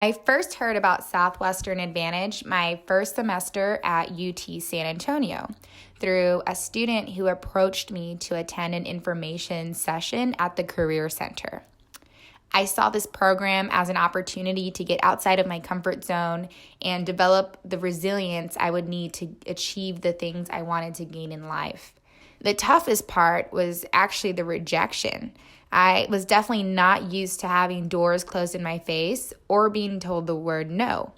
I first heard about Southwestern Advantage my first semester at UT San Antonio through a student who approached me to attend an information session at the Career Center. I saw this program as an opportunity to get outside of my comfort zone and develop the resilience I would need to achieve the things I wanted to gain in life. The toughest part was actually the rejection. I was definitely not used to having doors closed in my face or being told the word no.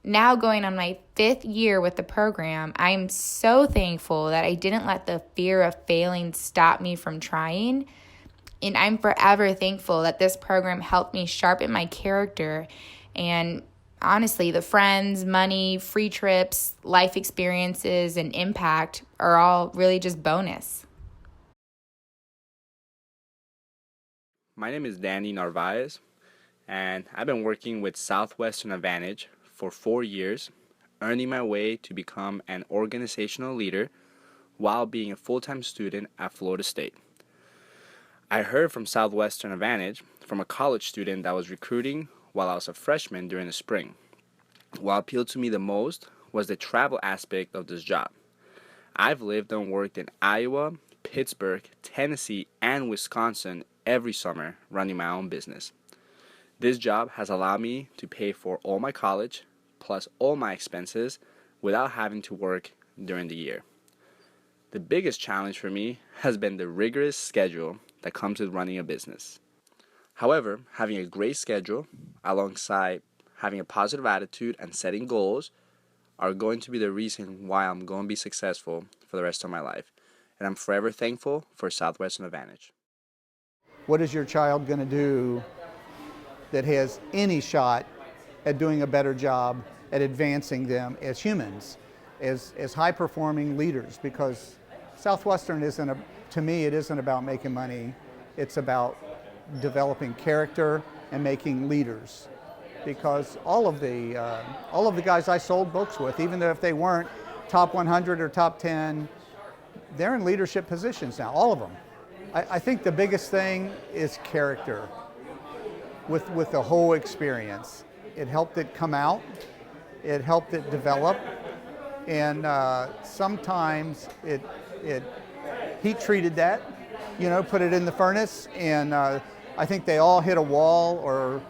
Now going on my 5th year with the program, I am so thankful that I didn't let the fear of failing stop me from trying. And I'm forever thankful that this program helped me sharpen my character. And honestly, the friends, money, free trips, life experiences, and impact are all really just bonus. My name is Danny Narvaez, and I've been working with Southwestern Advantage for 4 years, earning my way to become an organizational leader while being a full-time student at Florida State. I heard from Southwestern Advantage from a college student that was recruiting while I was a freshman during the spring. What appealed to me the most was the travel aspect of this job. I've lived and worked in Iowa, Pittsburgh, Tennessee, and Wisconsin every summer running my own business. This job has allowed me to pay for all my college, plus all my expenses, without having to work during the year. The biggest challenge for me has been the rigorous schedule that comes with running a business. However, having a great schedule, alongside having a positive attitude and setting goals, are going to be the reason why I'm going to be successful for the rest of my life. And I'm forever thankful for Southwestern Advantage. What is your child going to do that has any shot at doing a better job at advancing them as humans, as high-performing leaders? Because Southwestern to me, it isn't about making money. It's about developing character and making leaders. Because all of the guys I sold books with, even though if they weren't top 100 or top 10, they're in leadership positions now, all of them. I think the biggest thing is character with the whole experience. It helped it come out, it helped it develop, and sometimes it heat treated that, put it in the furnace, and I think they all hit a wall or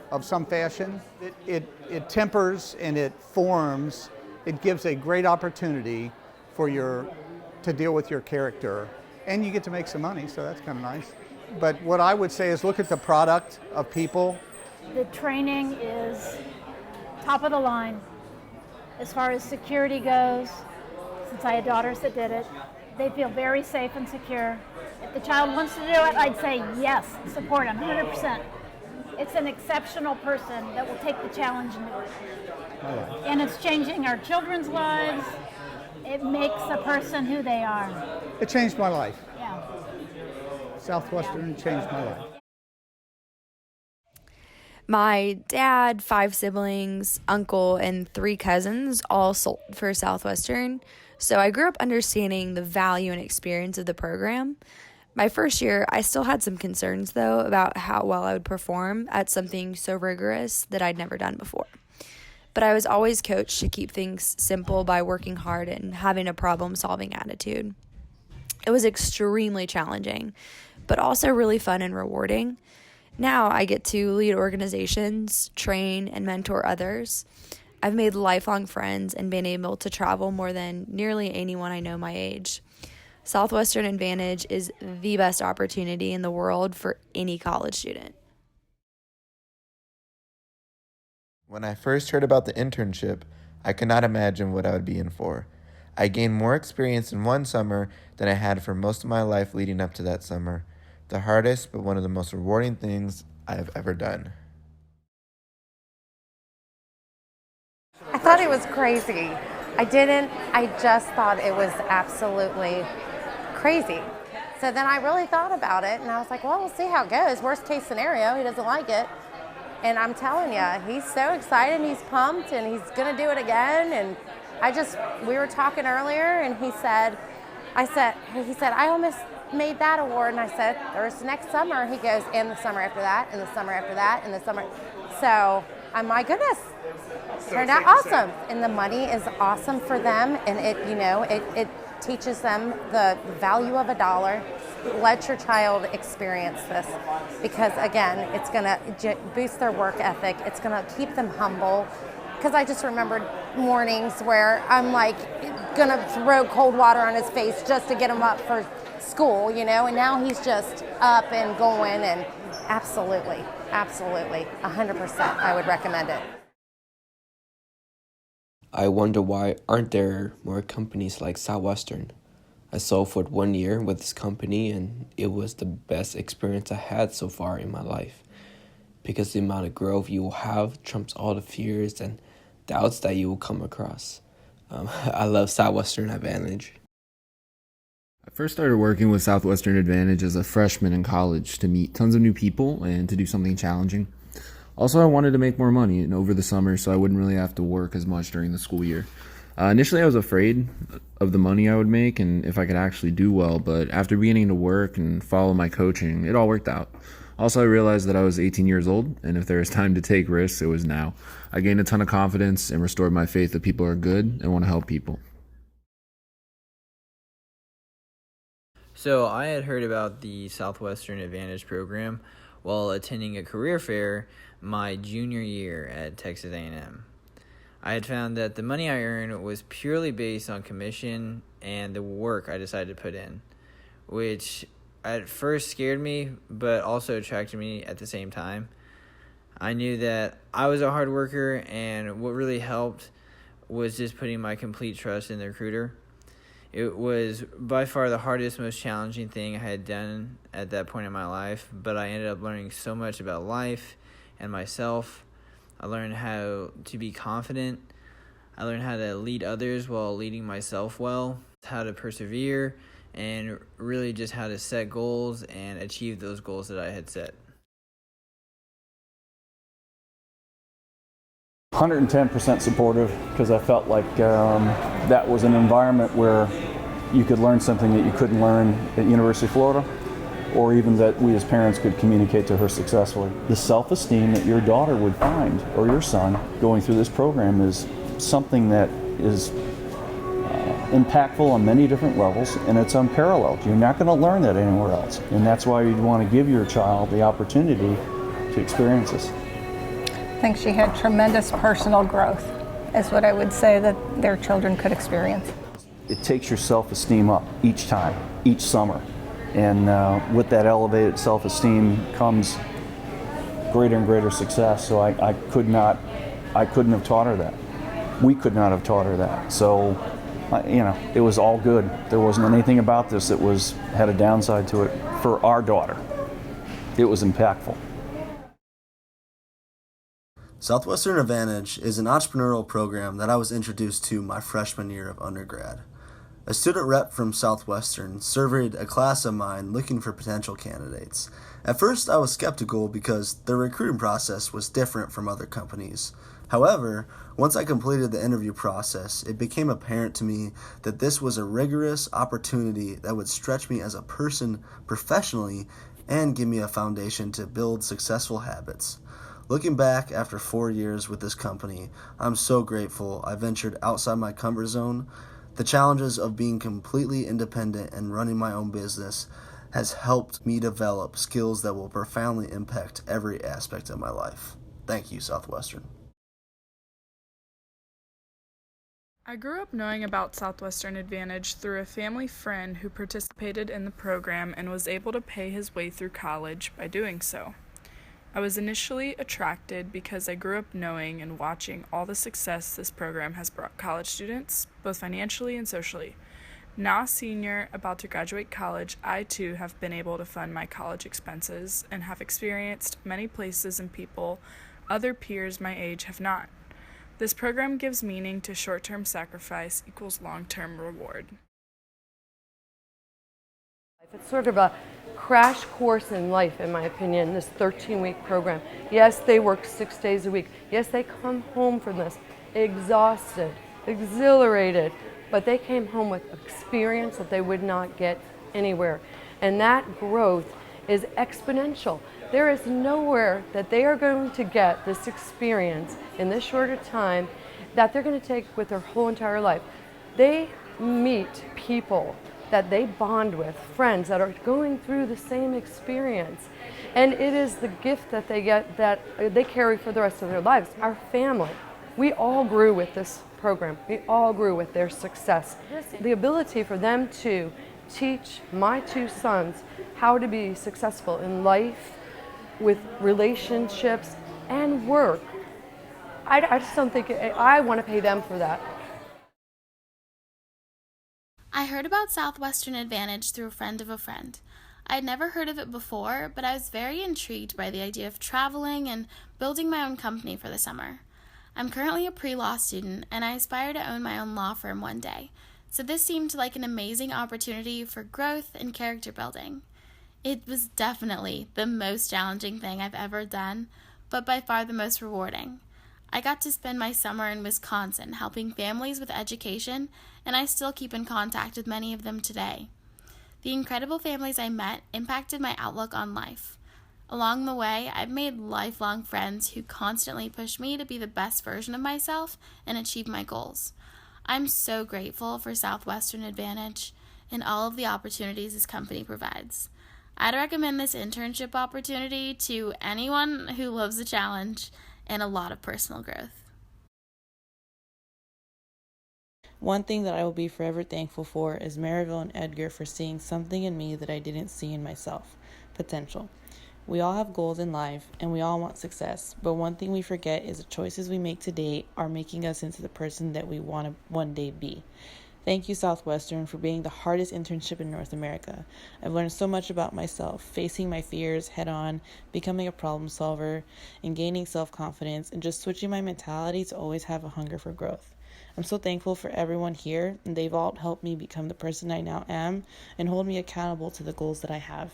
of some fashion. It tempers and it forms. It gives a great opportunity to deal with your character. And you get to make some money, so that's kind of nice. But what I would say is look at the product of people. The training is top of the line as far as security goes. Since I had daughters that did it, they feel very safe and secure. If the child wants to do it, I'd say yes, support them 100%. It's an exceptional person that will take the challenge and do it. And it's changing our children's lives. It makes a person who they are. It changed my life. Yeah. Southwestern changed my life. My dad, 5 siblings, uncle, and 3 cousins all sold for Southwestern, so I grew up understanding the value and experience of the program. My first year, I still had some concerns, though, about how well I would perform at something so rigorous that I'd never done before. But I was always coached to keep things simple by working hard and having a problem-solving attitude. It was extremely challenging, but also really fun and rewarding. Now I get to lead organizations, train, and mentor others. I've made lifelong friends and been able to travel more than nearly anyone I know my age. Southwestern Advantage is the best opportunity in the world for any college student. When I first heard about the internship, I could not imagine what I would be in for. I gained more experience in one summer than I had for most of my life leading up to that summer. The hardest, but one of the most rewarding things I have ever done. I thought it was crazy. I just thought it was absolutely crazy. So then I really thought about it and I was like, well, we'll see how it goes. Worst case scenario, he doesn't like it. And I'm telling you, he's so excited, he's pumped, and he's gonna do it again. And we were talking earlier, and he said, I almost made that award. And I said, there's next summer. He goes, and the summer after that, and the summer after that, and the summer. So my goodness, turned out awesome. And the money is awesome for them, and it teaches them the value of a dollar. Let your child experience this, because again, it's going to boost their work ethic. It's going to keep them humble. Because I just remembered mornings where I'm like going to throw cold water on his face just to get him up for school, and now he's just up and going, and absolutely, 100% I would recommend it. I wonder why aren't there more companies like Southwestern? I sold for 1 year with this company, and it was the best experience I had so far in my life, because the amount of growth you will have trumps all the fears and doubts that you will come across. I love Southwestern Advantage. I first started working with Southwestern Advantage as a freshman in college to meet tons of new people and to do something challenging. Also, I wanted to make more money over the summer so I wouldn't really have to work as much during the school year. Initially, I was afraid of the money I would make and if I could actually do well, but after beginning to work and follow my coaching, it all worked out. Also, I realized that I was 18 years old, and if there was time to take risks, it was now. I gained a ton of confidence and restored my faith that people are good and want to help people. So I had heard about the Southwestern Advantage program while attending a career fair my junior year at Texas A&M. I had found that the money I earned was purely based on commission and the work I decided to put in, which at first scared me, but also attracted me at the same time. I knew that I was a hard worker, and what really helped was just putting my complete trust in the recruiter. It was by far the hardest, most challenging thing I had done at that point in my life, but I ended up learning so much about life and myself. I learned how to be confident. I learned how to lead others while leading myself well, how to persevere, and really just how to set goals and achieve those goals that I had set. 110% supportive, because I felt like that was an environment where you could learn something that you couldn't learn at University of Florida, or even that we as parents could communicate to her successfully. The self-esteem that your daughter would find, or your son, going through this program is something that is impactful on many different levels, and it's unparalleled. You're not going to learn that anywhere else, and that's why you'd want to give your child the opportunity to experience this. I think she had tremendous personal growth, is what I would say that their children could experience. It takes your self-esteem up each time, each summer, and with that elevated self-esteem comes greater and greater success. So I couldn't have taught her that. We could not have taught her that. So it was all good. There wasn't anything about this that had a downside to it for our daughter. It was impactful. Southwestern Advantage is an entrepreneurial program that I was introduced to my freshman year of undergrad. A student rep from Southwestern surveyed a class of mine looking for potential candidates. At first, I was skeptical because the recruiting process was different from other companies. However, once I completed the interview process, it became apparent to me that this was a rigorous opportunity that would stretch me as a person professionally and give me a foundation to build successful habits. Looking back after 4 years with this company, I'm so grateful I ventured outside my comfort zone. The challenges of being completely independent and running my own business has helped me develop skills that will profoundly impact every aspect of my life. Thank you, Southwestern. I grew up knowing about Southwestern Advantage through a family friend who participated in the program and was able to pay his way through college by doing so. I was initially attracted because I grew up knowing and watching all the success this program has brought college students, both financially and socially. Now a senior about to graduate college, I too have been able to fund my college expenses and have experienced many places and people other peers my age have not. This program gives meaning to short-term sacrifice equals long-term reward. It's sort of a crash course in life, in my opinion, this 13-week program. Yes, they work 6 days a week. Yes, they come home from this exhausted, exhilarated, but they came home with experience that they would not get anywhere. And that growth is exponential. There is nowhere that they are going to get this experience in this shorter time that they're going to take with their whole entire life. They meet people that they bond with, friends that are going through the same experience. And it is the gift that they get that they carry for the rest of their lives. Our family, we all grew with this program. We all grew with their success. The ability for them to teach my two sons how to be successful in life, with relationships and work. I just don't think, I want to pay them for that. I heard about Southwestern Advantage through a friend of a friend. I had never heard of it before, but I was very intrigued by the idea of traveling and building my own company for the summer. I'm currently a pre-law student, and I aspire to own my own law firm one day, so this seemed like an amazing opportunity for growth and character building. It was definitely the most challenging thing I've ever done, but by far the most rewarding. I got to spend my summer in Wisconsin helping families with education, and I still keep in contact with many of them today. The incredible families I met impacted my outlook on life. Along the way, I've made lifelong friends who constantly push me to be the best version of myself and achieve my goals. I'm so grateful for Southwestern Advantage and all of the opportunities this company provides. I'd recommend this internship opportunity to anyone who loves a challenge and a lot of personal growth. One thing that I will be forever thankful for is Maryville and Edgar for seeing something in me that I didn't see in myself, potential. We all have goals in life and we all want success, but one thing we forget is the choices we make today are making us into the person that we want to one day be. Thank you, Southwestern, for being the hardest internship in North America. I've learned so much about myself, facing my fears head on, becoming a problem solver, and gaining self-confidence, and just switching my mentality to always have a hunger for growth. I'm so thankful for everyone here, and they've all helped me become the person I now am and hold me accountable to the goals that I have.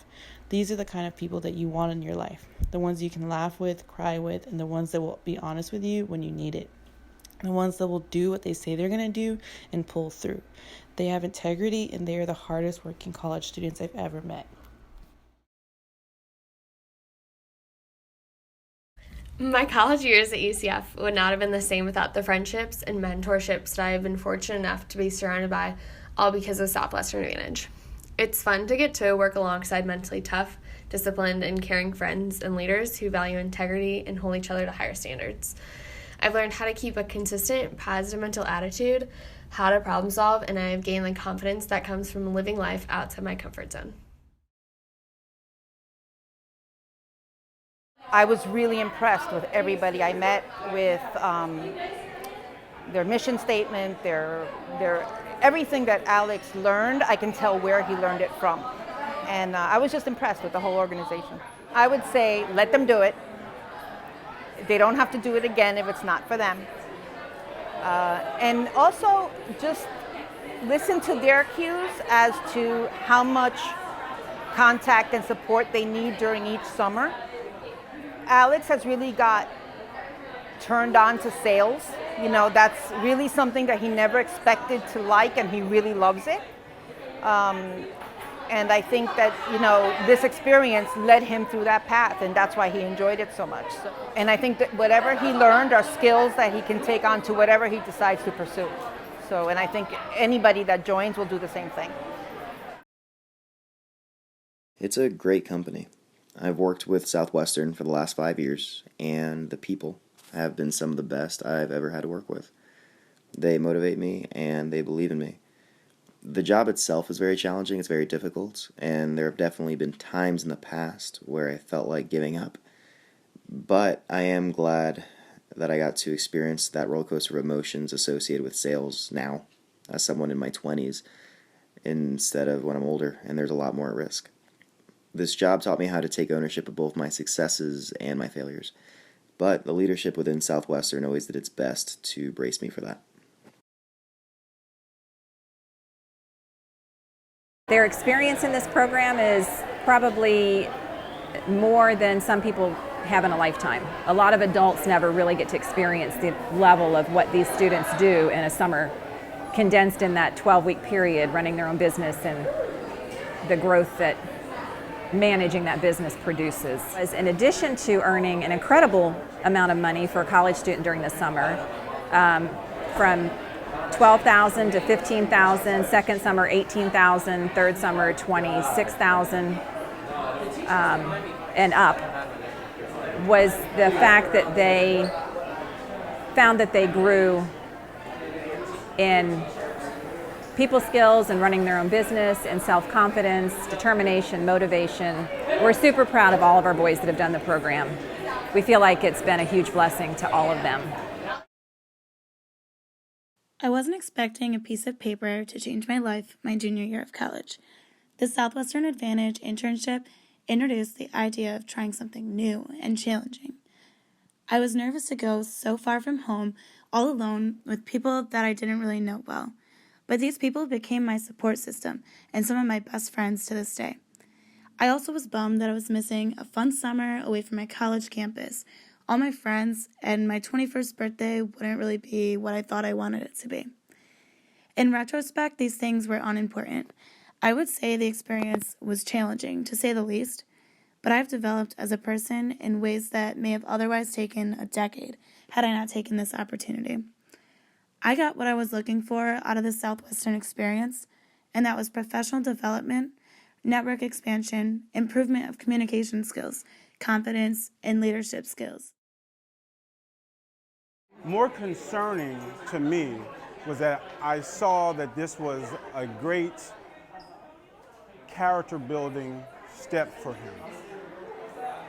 These are the kind of people that you want in your life, the ones you can laugh with, cry with, and the ones that will be honest with you when you need it. The ones that will do what they say they're going to do and pull through. They have integrity, and they are the hardest working college students I've ever met. My college years at UCF would not have been the same without the friendships and mentorships that I have been fortunate enough to be surrounded by, all because of Southwestern Advantage. It's fun to get to work alongside mentally tough, disciplined, and caring friends and leaders who value integrity and hold each other to higher standards. I've learned how to keep a consistent, positive mental attitude, how to problem solve, and I have gained the confidence that comes from living life outside my comfort zone. I was really impressed with everybody I met, with their mission statement, their everything that Alex learned. I can tell where he learned it from. And I was just impressed with the whole organization. I would say let them do it. They don't have to do it again if it's not for them. And also just listen to their cues as to how much contact and support they need during each summer. Alex has really got turned on to sales. You know, that's really something that he never expected to like, and he really loves it. And I think that, you know, this experience led him through that path, and that's why he enjoyed it so much. And I think that whatever he learned are skills that he can take on to whatever he decides to pursue. So, and I think anybody that joins will do the same thing. It's a great company. I've worked with Southwestern for the last 5 years, and the people have been some of the best I've ever had to work with. They motivate me, and they believe in me. The job itself is very challenging, it's very difficult, and there have definitely been times in the past where I felt like giving up. But I am glad that I got to experience that roller coaster of emotions associated with sales now, as someone in my 20s, instead of when I'm older, and there's a lot more at risk. This job taught me how to take ownership of both my successes and my failures, but the leadership within Southwestern always did its best to brace me for that. Their experience in this program is probably more than some people have in a lifetime. A lot of adults never really get to experience the level of what these students do in a summer, condensed in that 12-week period, running their own business and the growth that managing that business produces. As in addition to earning an incredible amount of money for a college student during the summer, from $12,000 to $15,000, second summer $18,000, third summer $26,000 and up, was the fact that they found that they grew in people skills and running their own business, and self-confidence, determination, motivation. We're super proud of all of our boys that have done the program. We feel like it's been a huge blessing to all of them. I wasn't expecting a piece of paper to change my life my junior year of college. The Southwestern Advantage internship introduced the idea of trying something new and challenging. I was nervous to go so far from home, all alone, with people that I didn't really know well. But these people became my support system and some of my best friends to this day. I also was bummed that I was missing a fun summer away from my college campus, all my friends, and my 21st birthday wouldn't really be what I thought I wanted it to be. In retrospect, these things were unimportant. I would say the experience was challenging, to say the least, but I've developed as a person in ways that may have otherwise taken a decade had I not taken this opportunity. I got what I was looking for out of the Southwestern experience, and that was professional development, network expansion, improvement of communication skills, confidence, and leadership skills. More concerning to me was that I saw that this was a great character building step for him.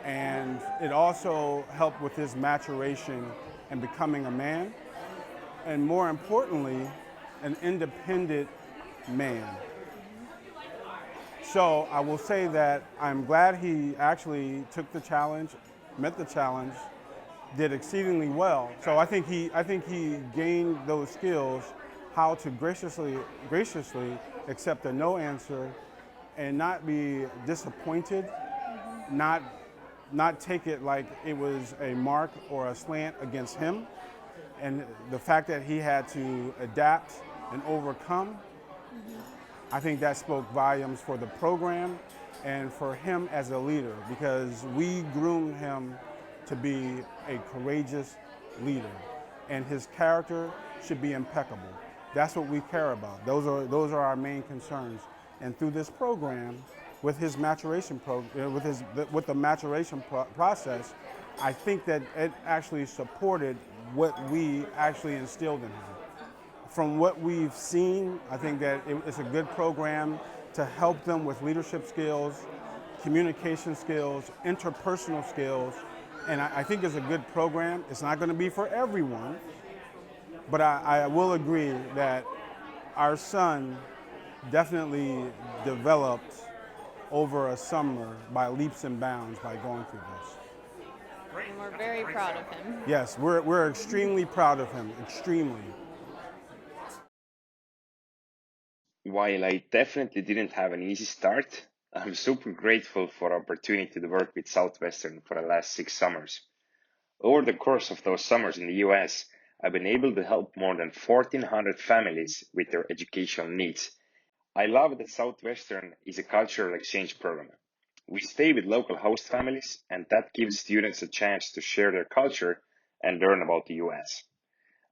And it also helped with his maturation and becoming a man, and more importantly, an independent man. So I will say that I'm glad he actually took the challenge, met the challenge, did exceedingly well. So I think he gained those skills, how to graciously accept a no answer and not be disappointed, not take it like it was a mark or a slant against him. And the fact that he had to adapt and overcome, I think that spoke volumes for the program and for him as a leader, because we groomed him to be a courageous leader, and his character should be impeccable. That's what we care about. Those are our main concerns. And through this program, with his maturation with the maturation process, I think that it actually supported what we actually instilled in him. From what we've seen, I think that it's a good program to help them with leadership skills, communication skills, interpersonal skills, and I think it's a good program. It's not going to be for everyone, but I will agree that our son definitely developed over a summer by leaps and bounds by going through this. And we're very proud of him. Yes, we're extremely proud of him, extremely. While I definitely didn't have an easy start, I'm super grateful for the opportunity to work with Southwestern for the last 6 summers. Over the course of those summers in the US, I've been able to help more than 1,400 families with their educational needs. I love that Southwestern is a cultural exchange program. We stay with local host families, and that gives students a chance to share their culture and learn about the US.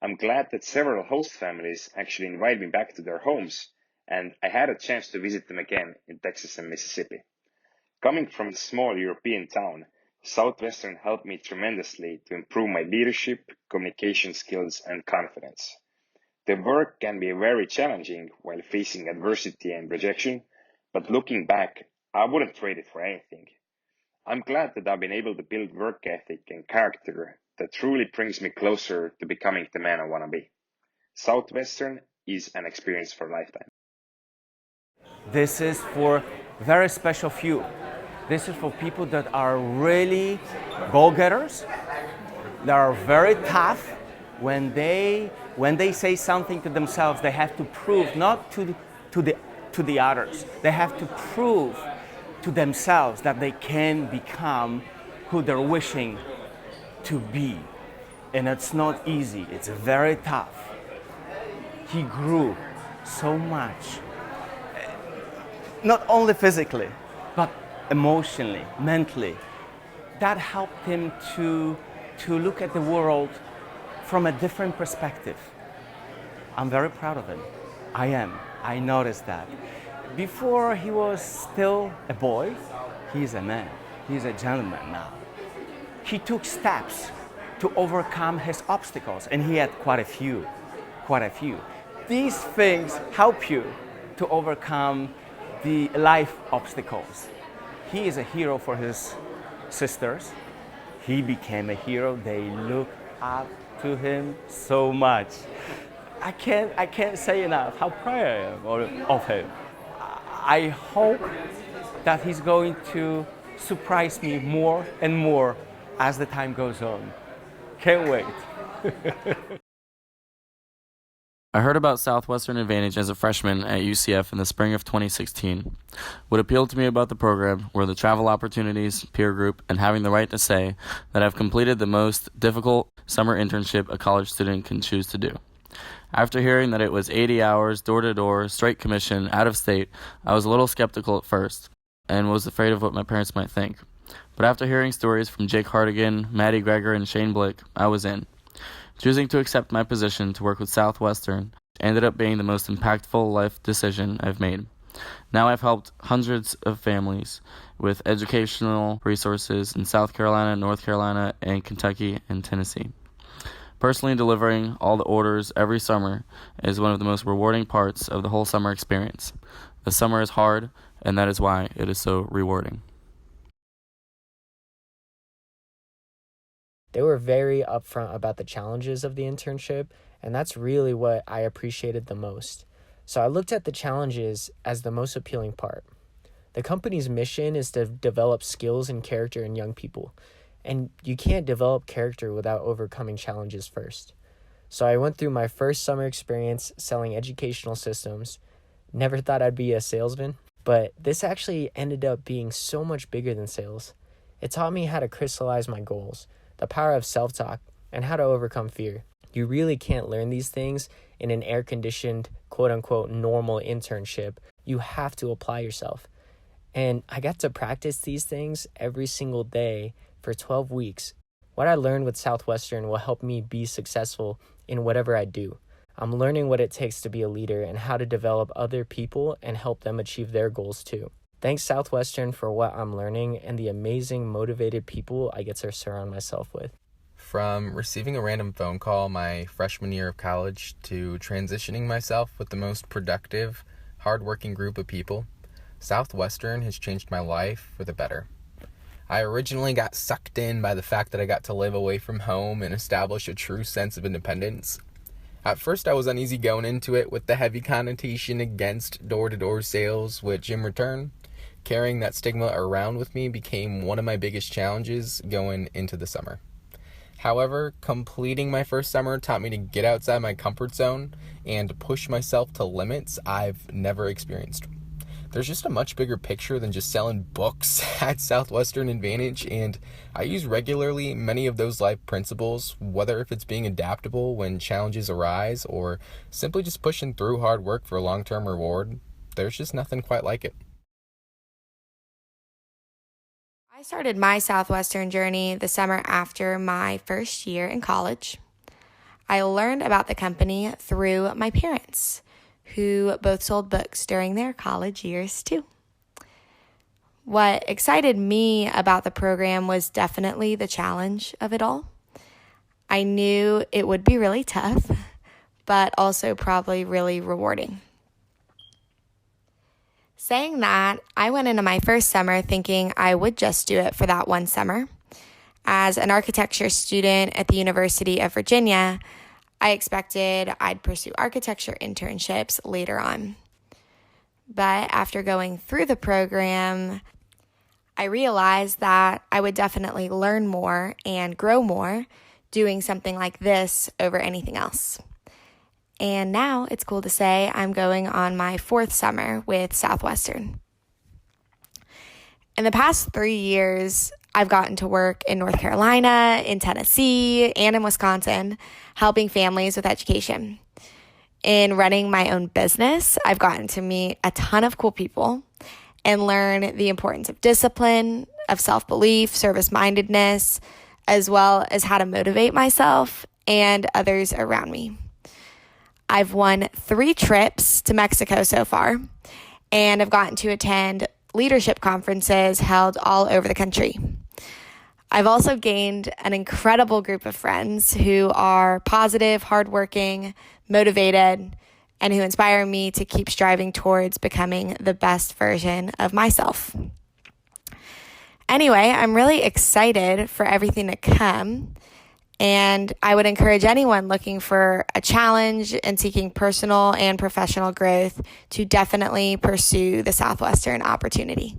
I'm glad that several host families actually invite me back to their homes, and I had a chance to visit them again in Texas and Mississippi. Coming from a small European town, Southwestern helped me tremendously to improve my leadership, communication skills, and confidence. The work can be very challenging while facing adversity and rejection, but looking back, I wouldn't trade it for anything. I'm glad that I've been able to build work ethic and character that truly brings me closer to becoming the man I want to be. Southwestern is an experience for a lifetime. This is for very special few. This is for people that are really goal-getters, that are very tough. When they say something to themselves, they have to prove not to the others. They have to prove to themselves that they can become who they're wishing to be. And it's not easy. It's very tough. He grew so much, not only physically, but emotionally, mentally. That helped him to look at the world from a different perspective. I'm very proud of him. I am. I noticed that. Before he was still a boy, he's a man. He's a gentleman now. He took steps to overcome his obstacles, and he had quite a few. These things help you to overcome the life obstacles. He is a hero for his sisters. He became a hero. They look up to him so much. I can't say enough how proud I am of him. I hope that he's going to surprise me more and more as the time goes on. Can't wait. I heard about Southwestern Advantage as a freshman at UCF in the spring of 2016. What appealed to me about the program were the travel opportunities, peer group, and having the right to say that I've completed the most difficult summer internship a college student can choose to do. After hearing that it was 80 hours, door-to-door, straight commission, out of state, I was a little skeptical at first and was afraid of what my parents might think. But after hearing stories from Jake Hardigan, Maddie Greger, and Shane Blick, I was in. Choosing to accept my position to work with Southwestern ended up being the most impactful life decision I've made. Now I've helped hundreds of families with educational resources in South Carolina, North Carolina, and Kentucky and Tennessee. Personally delivering all the orders every summer is one of the most rewarding parts of the whole summer experience. The summer is hard, and that is why it is so rewarding. They were very upfront about the challenges of the internship, and that's really what I appreciated the most. So I looked at the challenges as the most appealing part. The company's mission is to develop skills and character in young people, and you can't develop character without overcoming challenges first. So I went through my first summer experience selling educational systems. Never thought I'd be a salesman, but this actually ended up being so much bigger than sales. It taught me how to crystallize my goals, the power of self-talk, and how to overcome fear. You really can't learn these things in an air-conditioned, quote-unquote, normal internship. You have to apply yourself. And I got to practice these things every single day for 12 weeks. What I learned with Southwestern will help me be successful in whatever I do. I'm learning what it takes to be a leader and how to develop other people and help them achieve their goals too. Thanks Southwestern for what I'm learning and the amazing motivated people I get to surround myself with. From receiving a random phone call my freshman year of college to transitioning myself with the most productive, hardworking group of people, Southwestern has changed my life for the better. I originally got sucked in by the fact that I got to live away from home and establish a true sense of independence. At first I was uneasy going into it with the heavy connotation against door-to-door sales, which in return, carrying that stigma around with me became one of my biggest challenges going into the summer. However, completing my first summer taught me to get outside my comfort zone and push myself to limits I've never experienced. There's just a much bigger picture than just selling books at Southwestern Advantage, and I use regularly many of those life principles, whether if it's being adaptable when challenges arise or simply just pushing through hard work for a long-term reward. There's just nothing quite like it. I started my Southwestern journey the summer after my first year in college. I learned about the company through my parents, who both sold books during their college years too. What excited me about the program was definitely the challenge of it all. I knew it would be really tough, but also probably really rewarding. Saying that, I went into my first summer thinking I would just do it for that one summer. As an architecture student at the University of Virginia, I expected I'd pursue architecture internships later on. But after going through the program, I realized that I would definitely learn more and grow more doing something like this over anything else. And now it's cool to say I'm going on my 4th summer with Southwestern. In the past 3 years, I've gotten to work in North Carolina, in Tennessee, and in Wisconsin, helping families with education. In running my own business, I've gotten to meet a ton of cool people, and learn the importance of discipline, of self-belief, service-mindedness, as well as how to motivate myself and others around me. I've won 3 trips to Mexico so far, and I've gotten to attend leadership conferences held all over the country. I've also gained an incredible group of friends who are positive, hardworking, motivated, and who inspire me to keep striving towards becoming the best version of myself. Anyway, I'm really excited for everything to come, and I would encourage anyone looking for a challenge and seeking personal and professional growth to definitely pursue the Southwestern opportunity.